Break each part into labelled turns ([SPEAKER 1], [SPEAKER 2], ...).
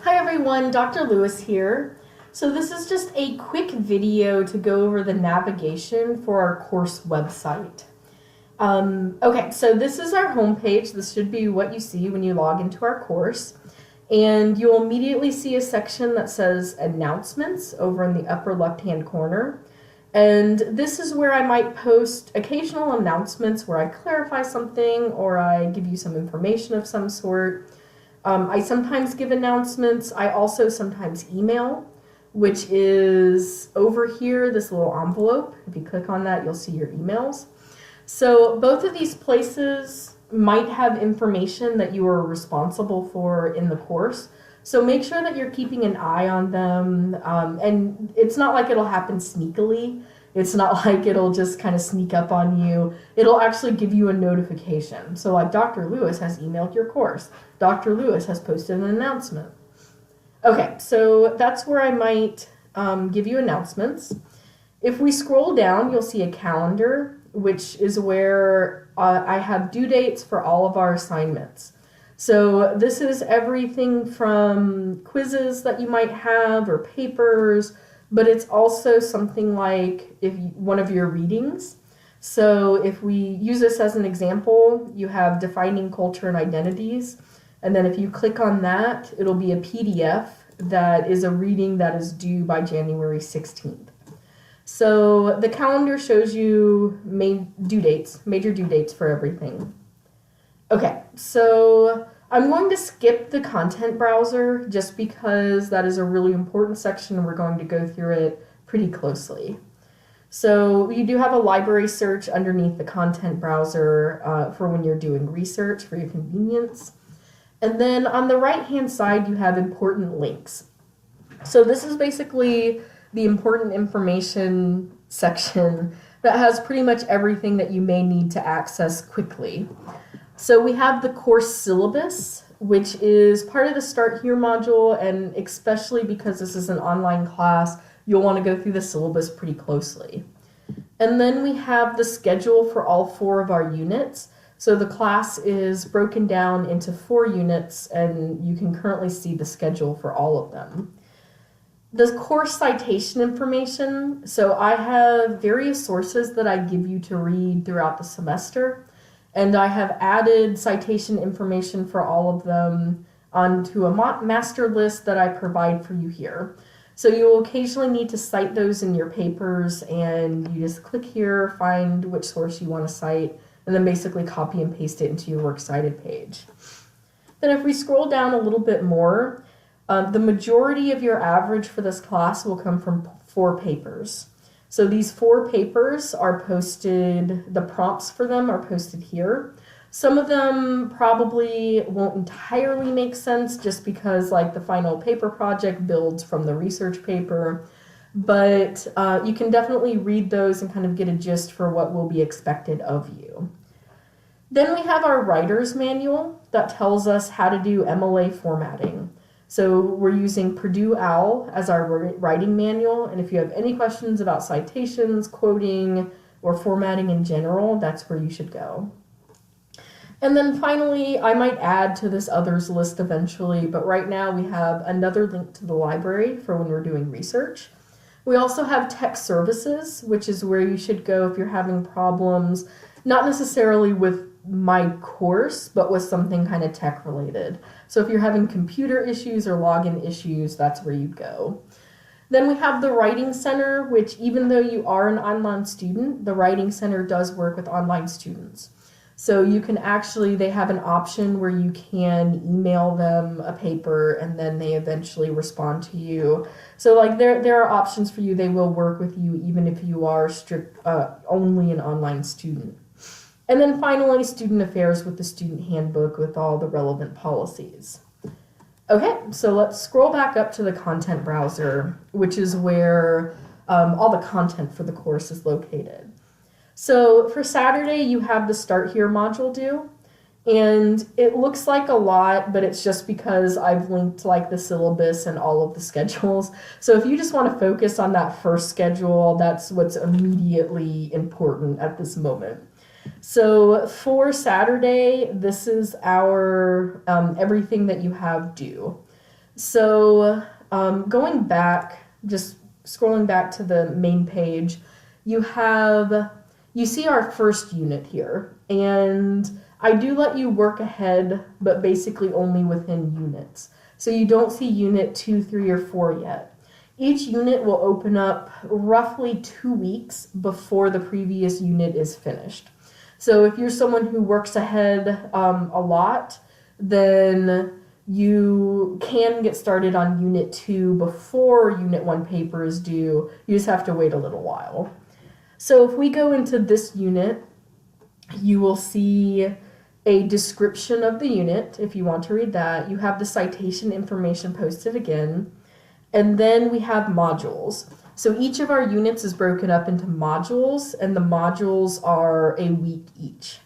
[SPEAKER 1] Hi everyone, Dr. Lewis here. So this is just a quick video to go over the navigation for our course website. Okay, so this is our homepage. This should be what you see when you log into our course. And you'll immediately see a section that says announcements over in the upper left-hand corner. And this is where I might post occasional announcements where I clarify something or I give you some information of some sort. I sometimes give announcements. I also sometimes email, which is over here, this little envelope. If you click on that, you'll see your emails. So both of these places might have information that you are responsible for in the course. So make sure that you're keeping an eye on them. And it's not like it'll happen sneakily. It's not like it'll just kind of sneak up on you. It'll actually give you a notification. So like Dr. Lewis has emailed your course. Dr. Lewis has posted an announcement. Okay, so that's where I might give you announcements. If we scroll down, you'll see a calendar, which is where I have due dates for all of our assignments. So this is everything from quizzes that you might have or papers, but it's also something like one of your readings. So if we use this as an example, you have Defining Culture and Identities. And then if you click on that, it'll be a PDF that is a reading that is due by January 16th. So the calendar shows you major due dates for everything. Okay, so I'm going to skip the content browser just because that is a really important section and we're going to go through it pretty closely. So you do have a library search underneath the content browser for when you're doing research for your convenience. And then on the right-hand side, you have important links. So this is basically the important information section that has pretty much everything that you may need to access quickly. So we have the course syllabus, which is part of the Start Here module, and especially because this is an online class, you'll want to go through the syllabus pretty closely. And then we have the schedule for all 4 of our units. So the class is broken down into 4 units, and you can currently see the schedule for all of them. The course citation information, so I have various sources that I give you to read throughout the semester. And I have added citation information for all of them onto a master list that I provide for you here. So you will occasionally need to cite those in your papers, and you just click here, find which source you want to cite, and then basically copy and paste it into your works cited page. Then if we scroll down a little bit more, the majority of your average for this class will come from 4 papers. So these 4 papers are posted, the prompts for them are posted here. Some of them probably won't entirely make sense just because like the final paper project builds from the research paper, but you can definitely read those and kind of get a gist for what will be expected of you. Then we have our writer's manual that tells us how to do MLA formatting. So we're using Purdue OWL as our writing manual, and if you have any questions about citations, quoting, or formatting in general, that's where you should go. And then finally, I might add to this others list eventually, but right now we have another link to the library for when we're doing research. We also have tech services, which is where you should go if you're having problems, not necessarily with my course, but with something kind of tech related. So if you're having computer issues or login issues, that's where you'd go. Then we have the Writing Center, which even though you are an online student, the Writing Center does work with online students. So you can actually, they have an option where you can email them a paper and then they eventually respond to you. So like there are options for you. They will work with you even if you are only an online student. And then finally, student affairs with the student handbook with all the relevant policies. Okay, so let's scroll back up to the content browser, which is where all the content for the course is located. So for Saturday, you have the Start Here module due, and it looks like a lot, but it's just because I've linked like the syllabus and all of the schedules. So if you just want to focus on that first schedule, that's what's immediately important at this moment. So for Saturday, this is our everything that you have due. So going back, just scrolling back to the main page, you see our first unit here, and I do let you work ahead, but basically only within units. So you don't see unit 2, 3, or 4 yet. Each unit will open up roughly 2 weeks before the previous unit is finished. So if you're someone who works ahead a lot, then you can get started on unit 2 before unit 1 paper is due. You just have to wait a little while. So if we go into this unit, you will see a description of the unit, if you want to read that. You have the citation information posted again. And then we have modules. So each of our units is broken up into modules, and the modules are a week each.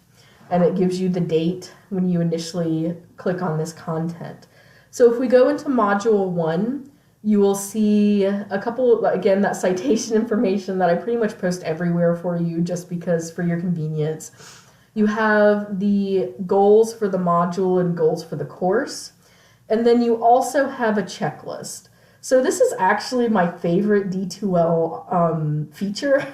[SPEAKER 1] And it gives you the date when you initially click on this content. So if we go into module 1, you will see a couple, again, that citation information that I pretty much post everywhere for you just because for your convenience. You have the goals for the module and goals for the course. And then you also have a checklist. So this is actually my favorite D2L feature,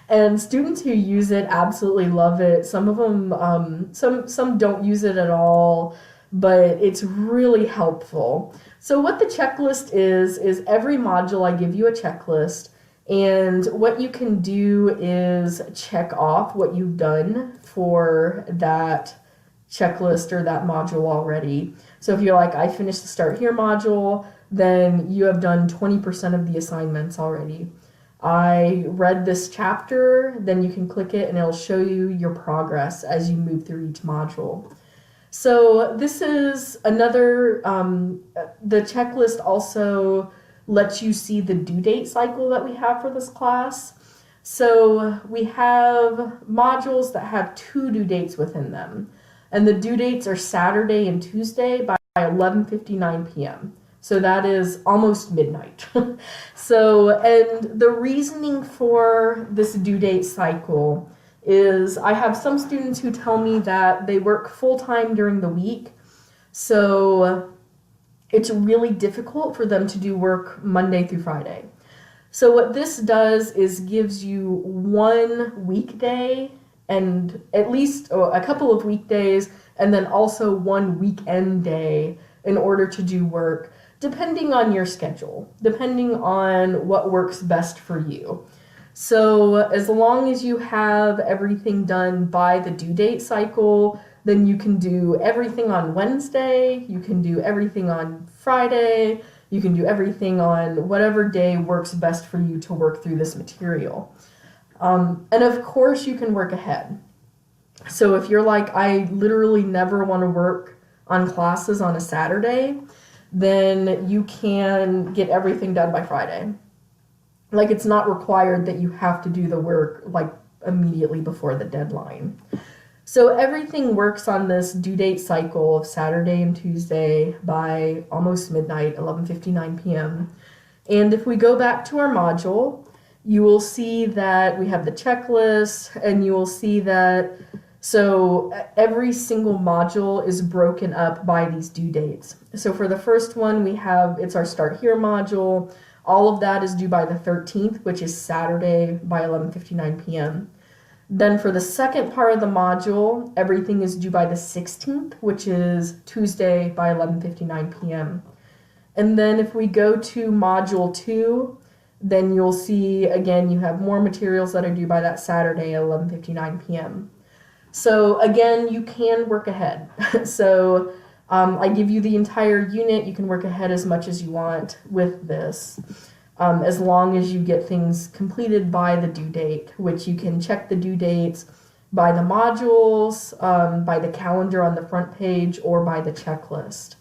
[SPEAKER 1] and students who use it absolutely love it. Some of them, some don't use it at all, but it's really helpful. So what the checklist is every module I give you a checklist, and what you can do is check off what you've done for that checklist or that module already. So if you're like, I finished the Start Here module, then you have done 20% of the assignments already. I read this chapter, then you can click it and it'll show you your progress as you move through each module. So this is another, the checklist also lets you see the due date cycle that we have for this class. So we have modules that have 2 due dates within them. And the due dates are Saturday and Tuesday by 11:59 p.m. So that is almost midnight. So, and the reasoning for this due date cycle is I have some students who tell me that they work full-time during the week. So it's really difficult for them to do work Monday through Friday. So what this does is gives you 1 weekday and at least a couple of weekdays, and then also 1 weekend day in order to do work, depending on your schedule, depending on what works best for you. So as long as you have everything done by the due date cycle, then you can do everything on Wednesday, you can do everything on Friday, you can do everything on whatever day works best for you to work through this material. And of course you can work ahead. So if you're like, I literally never want to work on classes on a Saturday, then you can get everything done by Friday. Like, it's not required that you have to do the work like immediately before the deadline. So everything works on this due date cycle of Saturday and Tuesday by almost midnight, 11:59 p.m. And if we go back to our module, you will see that we have the checklist, and you will see that so every single module is broken up by these due dates. So for the first one, we have, it's our Start Here module. All of that is due by the 13th, which is Saturday by 11:59 p.m. Then for the second part of the module, everything is due by the 16th, which is Tuesday by 11:59 p.m. And then if we go to module 2, then you'll see, again, you have more materials that are due by that Saturday at 11:59 p.m. So again, you can work ahead. So I give you the entire unit. You can work ahead as much as you want with this, as long as you get things completed by the due date, which you can check the due dates by the modules, by the calendar on the front page, or by the checklist.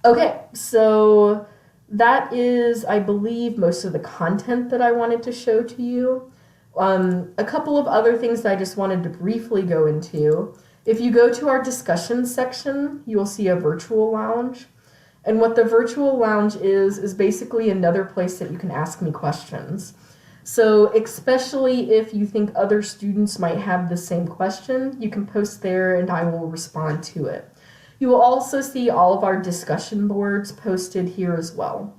[SPEAKER 1] Okay, so that is, I believe, most of the content that I wanted to show to you. A couple of other things that I just wanted to briefly go into. If you go to our discussion section, you will see a virtual lounge. And what the virtual lounge is basically another place that you can ask me questions. So especially if you think other students might have the same question, you can post there and I will respond to it. You will also see all of our discussion boards posted here as well.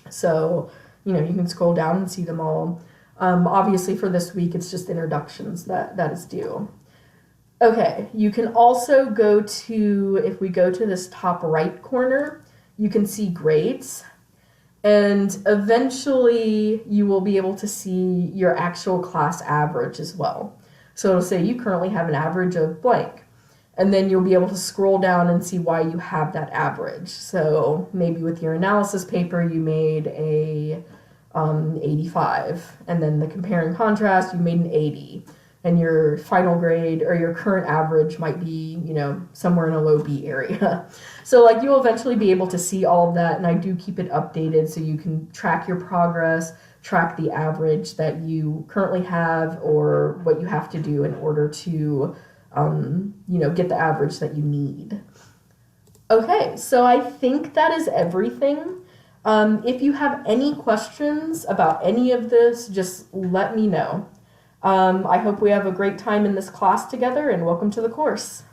[SPEAKER 1] So, you can scroll down and see them all. Obviously for this week, it's just introductions that is due. Okay, you can also go to, if we go to this top right corner, you can see grades. And eventually you will be able to see your actual class average as well. So it'll say you currently have an average of blank. And then you'll be able to scroll down and see why you have that average. So maybe with your analysis paper, you made a 85. And then the compare and contrast, you made an 80. And your final grade or your current average might be, somewhere in a low B area. So you'll eventually be able to see all of that, and I do keep it updated so you can track your progress, track the average that you currently have or what you have to do in order to, get the average that you need. Okay, so I think that is everything. If you have any questions about any of this, just let me know. I hope we have a great time in this class together, and welcome to the course.